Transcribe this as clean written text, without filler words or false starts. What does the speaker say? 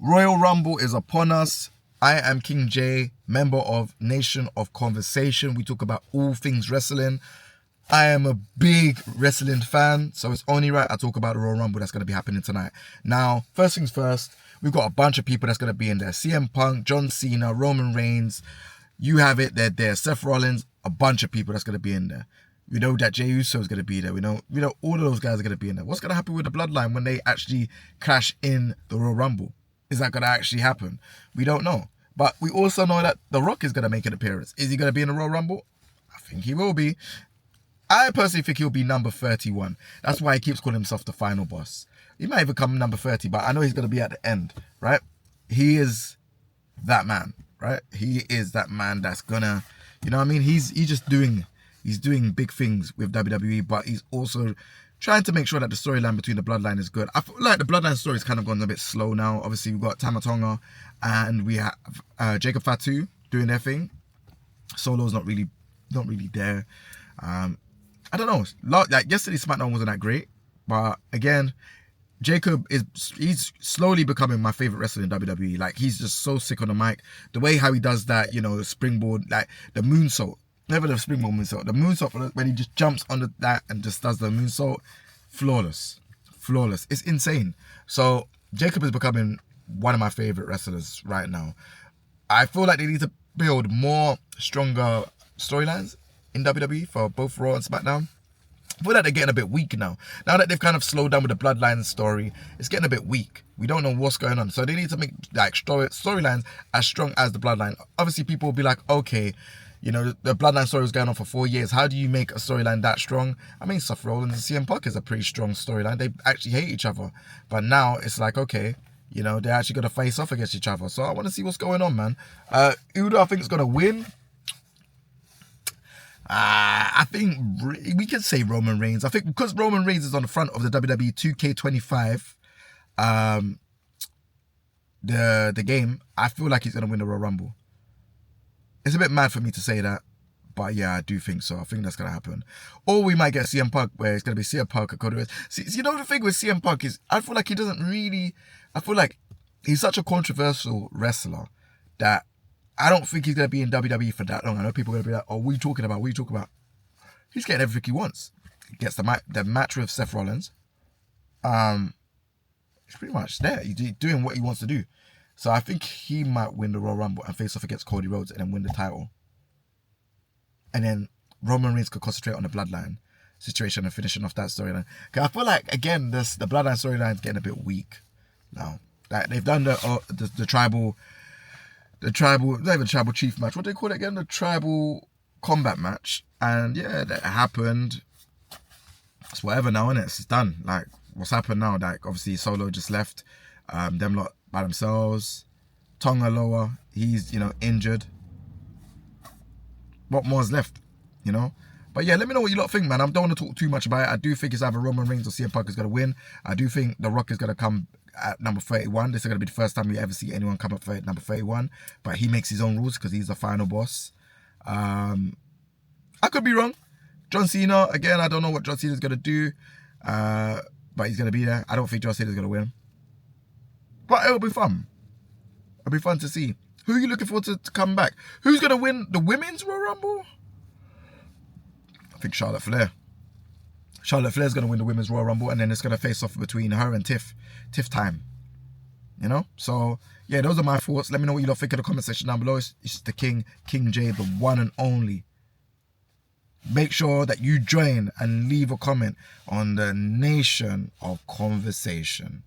Royal Rumble is upon us. I am King J, member of Nation of Conversation. We talk about all things wrestling. I am a big wrestling fan, so it's only right I talk about the Royal Rumble that's going to be happening tonight. Now, first things first, we've got a bunch of people that's going to be in there. CM Punk, John Cena, Roman Reigns, you have it, they're there. Seth Rollins, a bunch of people that's going to be in there. We know that Jey Uso is going to be there. We know all of those guys are going to be in there. What's going to happen with the Bloodline when they actually clash in the Royal Rumble? Is that going to actually happen? We don't know. But we also know that The Rock is going to make an appearance. Is he going to be in the Royal Rumble? I think he will be. I personally think he'll be number 31. That's why he keeps calling himself the final boss. He might even come number 30, but I know he's going to be at the end, right? He is that man, right? He is that man that's going to, you know what I mean? He's doing big things with WWE, but he's also trying to make sure that the storyline between the Bloodline is good. I feel like the Bloodline story is kind of gone a bit slow now. Obviously, we've got Tama Tonga and we have Jacob Fatu doing their thing. Solo's not really there. I don't know. Like yesterday, SmackDown wasn't that great, but again, Jacob he's slowly becoming my favorite wrestler in WWE. Like, he's just so sick on the mic. The way how he does that, you know, springboard, like the moonsault. Never the springboard moonsault. The moonsault, when he just jumps under that and just does the moonsault, flawless. It's insane. So Jacob is becoming one of my favorite wrestlers right now. I feel like they need to build more stronger storylines in WWE for both Raw and SmackDown. I feel like they're getting a bit weak now. Now that they've kind of slowed down with the Bloodline story, it's getting a bit weak. We don't know what's going on. So they need to make like storylines as strong as the Bloodline. Obviously, people will be like, okay, you know, the Bloodline story was going on for 4 years. How do you make a storyline that strong? I mean, Seth Rollins and CM Punk is a pretty strong storyline. They actually hate each other. But now it's like, okay, you know, they're actually going to face off against each other. So I want to see what's going on, man. Who do I think is going to win? I think we can say Roman Reigns. I think because Roman Reigns is on the front of the WWE 2K25, the game, I feel like he's going to win the Royal Rumble. It's a bit mad for me to say that, but yeah, I do think so. I think that's going to happen. Or we might get CM Punk, where it's going to be CM Punk and Cody Rhodes. See, you know, the thing with CM Punk is, I feel like I feel like he's such a controversial wrestler that I don't think he's going to be in WWE for that long. I know people are going to be like, oh, what are you talking about? He's getting everything he wants. He gets the match with Seth Rollins. He's pretty much there. He's doing what he wants to do. So I think he might win the Royal Rumble and face off against Cody Rhodes and then win the title. And then Roman Reigns could concentrate on the Bloodline situation and finishing off that storyline. Because I feel like, again, the Bloodline storyline is getting a bit weak now. Like, they've done the tribal, not even tribal chief match. What do they call it again? The tribal combat match. And yeah, that happened. It's whatever now, innit? It's done. Like, what's happened now? Like, obviously, Solo just left. Them lot by themselves. Tonga Loa, he's, you know, injured. What more's left, you know? But yeah, let me know what you lot think, man. I don't want to talk too much about it. I do think it's either Roman Reigns or CM Punk is going to win. I do think The Rock is going to come at number 31. This is going to be the first time we ever see anyone come up at number 31. But he makes his own rules because he's the final boss. I could be wrong. John Cena, again, I don't know what John Cena is going to do. But he's going to be there. I don't think John Cena is going to win. But it'll be fun. It'll be fun to see. Who are you looking forward to come back? Who's going to win the Women's Royal Rumble? I think Charlotte Flair. Charlotte Flair's going to win the Women's Royal Rumble, and then it's going to face off between her and Tiff Time. You know? So, yeah, those are my thoughts. Let me know what you lot think in the comment section down below. It's the King J, the one and only. Make sure that you join and leave a comment on the Nation of Conversation.